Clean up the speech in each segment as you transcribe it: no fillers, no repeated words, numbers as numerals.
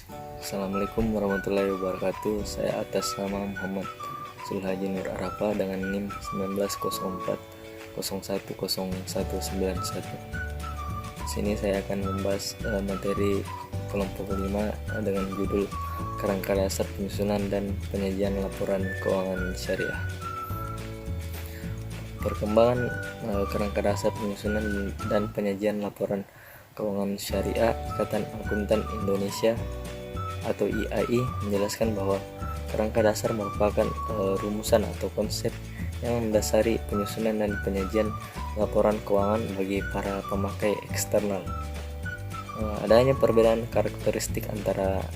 Assalamualaikum warahmatullahi wabarakatuh. Saya atas nama Muhammad Sulhaji Nur Arafa dengan NIM 1904010191. Di sini saya akan membahas materi kelompok 5 dengan judul Kerangka Dasar Penyusunan dan Penyajian Laporan Keuangan Syariah. Perkembangan kerangka dasar penyusunan dan penyajian laporan keuangan syariah Ikatan Akuntan Indonesia atau IAI menjelaskan bahwa kerangka dasar merupakan rumusan atau konsep yang mendasari penyusunan dan penyajian laporan keuangan bagi para pemakai eksternal. Adanya perbedaan karakteristik antara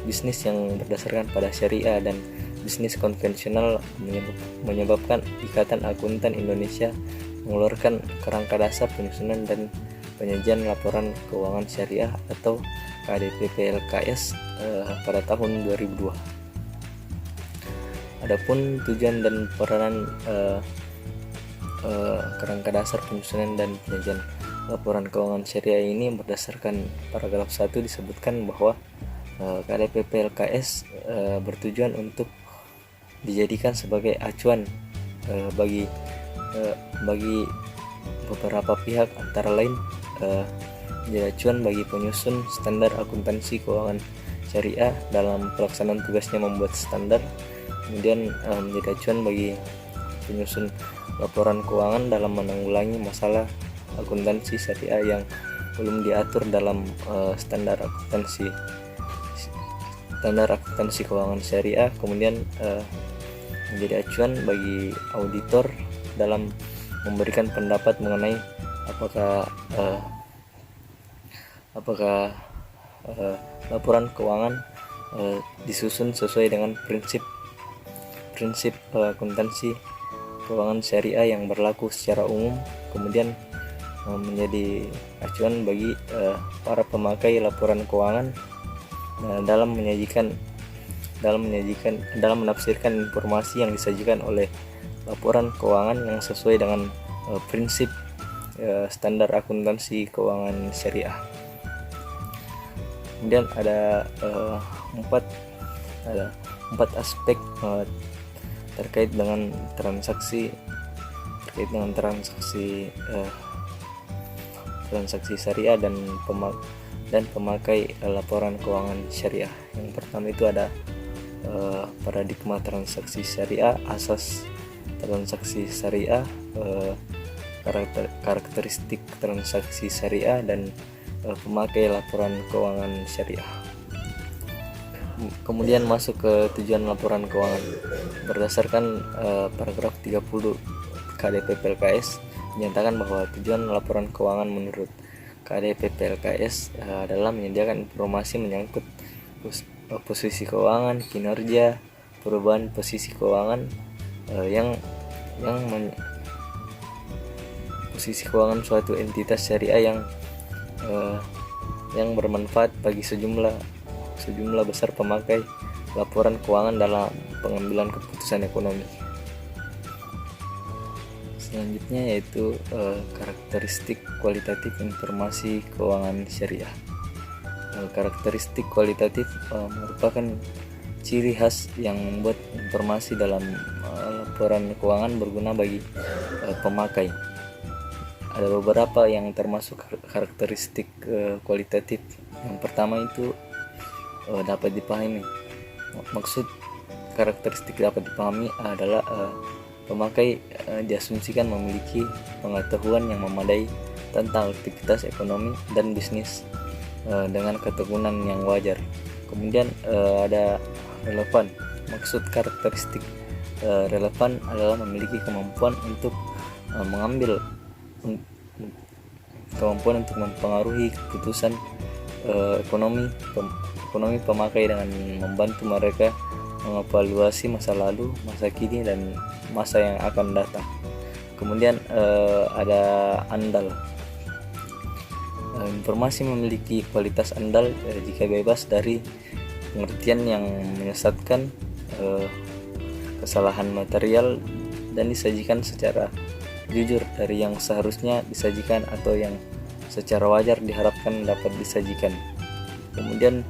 bisnis yang berdasarkan pada syariah dan bisnis konvensional menyebabkan Ikatan Akuntan Indonesia mengeluarkan kerangka dasar penyusunan dan penyajian laporan keuangan syariah atau KDP-PLKS pada tahun 2002. Adapun tujuan dan peranan kerangka dasar penyusunan dan penyajian laporan keuangan syariah ini berdasarkan paragraf 1 disebutkan bahwa KDP-PLKS bertujuan untuk dijadikan sebagai acuan bagi beberapa pihak, antara lain menjadi acuan bagi penyusun standar akuntansi keuangan syariah dalam pelaksanaan tugasnya membuat standar, kemudian menjadi acuan bagi penyusun laporan keuangan dalam menanggulangi masalah akuntansi syariah yang belum diatur dalam standar akuntansi keuangan syariah, kemudian menjadi acuan bagi auditor dalam memberikan pendapat mengenai apakah laporan keuangan disusun sesuai dengan prinsip akuntansi keuangan syariah yang berlaku secara umum, kemudian menjadi acuan bagi para pemakai laporan keuangan dalam menafsirkan informasi yang disajikan oleh laporan keuangan yang sesuai dengan prinsip standar akuntansi keuangan syariah. Kemudian ada empat aspek terkait dengan transaksi syariah dan pemakai laporan keuangan syariah. Yang pertama itu ada paradigma transaksi syariah, asas transaksi syariah, karakteristik transaksi syariah, dan pemakai laporan keuangan syariah. Kemudian masuk ke tujuan laporan keuangan. Berdasarkan paragraf 30 KDP-PLKS menyatakan bahwa tujuan laporan keuangan menurut KDP-PLKS adalah menyediakan informasi menyangkut posisi keuangan, kinerja, perubahan posisi keuangan posisi keuangan suatu entitas syariah yang bermanfaat bagi sejumlah besar pemakai laporan keuangan dalam pengambilan keputusan ekonomi. Selanjutnya yaitu karakteristik kualitatif informasi keuangan syariah. Karakteristik kualitatif merupakan ciri khas yang membuat informasi dalam laporan keuangan berguna bagi pemakai. Ada beberapa yang termasuk karakteristik kualitatif. Yang pertama itu dapat dipahami. Maksud karakteristik dapat dipahami adalah pemakai diasumsikan memiliki pengetahuan yang memadai tentang aktivitas ekonomi dan bisnis dengan ketekunan yang wajar. Kemudian ada relevan. Maksud karakteristik relevan adalah memiliki kemampuan untuk mempengaruhi keputusan ekonomi pemakai dengan membantu mereka mengevaluasi masa lalu, masa kini, dan masa yang akan datang. Kemudian ada andal. Informasi memiliki kualitas andal jika bebas dari pengertian yang menyesatkan, kesalahan material, dan disajikan secara jujur dari yang seharusnya disajikan atau yang secara wajar diharapkan dapat disajikan. Kemudian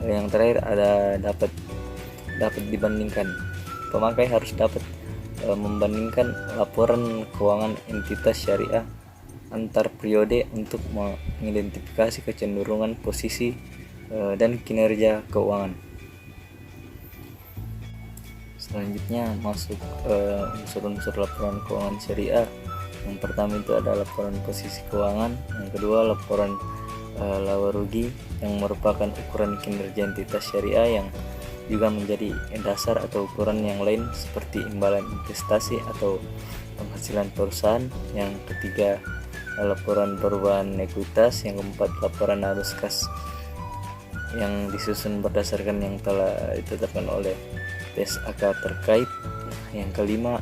Yang terakhir ada dapat dibandingkan. Pemakai harus dapat membandingkan laporan keuangan entitas syariah antar periode untuk mengidentifikasi kecenderungan posisi dan kinerja keuangan. Selanjutnya masuk unsur-unsur laporan keuangan syariah. Yang pertama itu ada laporan posisi keuangan, yang kedua laporan laba rugi yang merupakan ukuran kinerja entitas syariah yang juga menjadi dasar atau ukuran yang lain seperti imbalan investasi atau penghasilan perusahaan. Yang ketiga laporan perubahan ekuitas, yang keempat laporan arus kas yang disusun berdasarkan yang telah ditetapkan oleh PSAK terkait. Yang kelima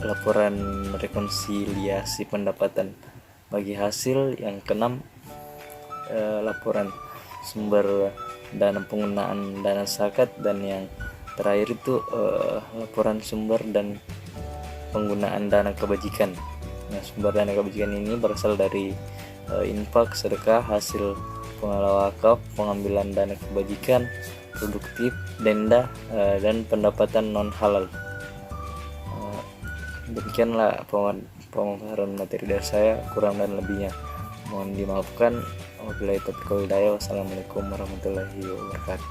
laporan rekonsiliasi pendapatan bagi hasil. Yang keenam laporan sumber dana penggunaan dana zakat, dan yang terakhir itu laporan sumber dan penggunaan dana kebajikan. Nah, sumber dana kebajikan ini berasal dari infak, sedekah, hasil pengelola wakaf, pengambilan dana kebajikan, produktif, denda, dan pendapatan non halal. Demikianlah pemaparan materi dari saya, kurang dan lebihnya mohon dimaafkan. Wabillahi taufiq wal hidayah. Wassalamualaikum warahmatullahi wabarakatuh.